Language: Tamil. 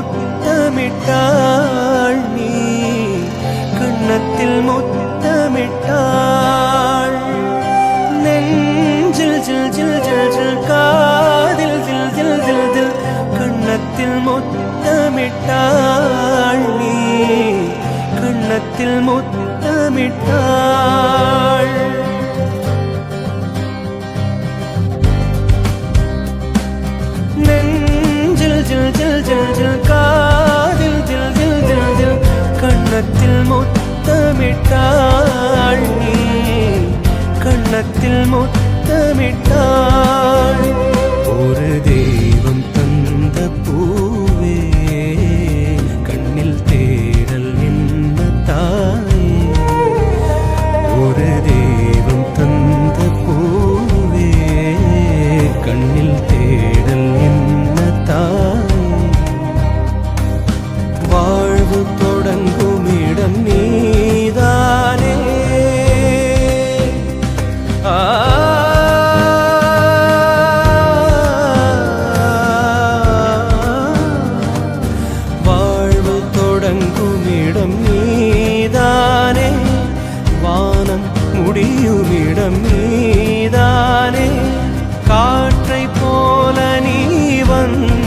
முத்தமிட்டாள் நீ கண்ணத்தில் முத்தமிட்டாள் நெஞ்சில் ஜில் ஜில் ஜில் ஜில் காதில் தில் தில் தில் தில் கண்ணத்தில் முத்தமிட்டாள் நீ கண்ணத்தில் முத்தமிட்டாள் நெஞ்சில் ஜில் ஜில் ஜில் ஜில் காதில் தில் தில் தில் தில் கண்ணத்தில் முத்தமிட்டாள் நீ கண்ணத்தில் முத்தமிட்டாள் ஒரு தெய்வம் தந்த பூவே கண்ணில் தேடல் என்ன தாயே ஒரு தெய்வம் தந்த பூவே கண்ணில் தேடல் என்ன தாயே வாழ்வு தொடங்கும் இடம் நீதானே வாழ்வு தொடங்கும் இடம் நீதானே வானம் முடியும் இடம் நீதானே காற்றை போல நீ வந்து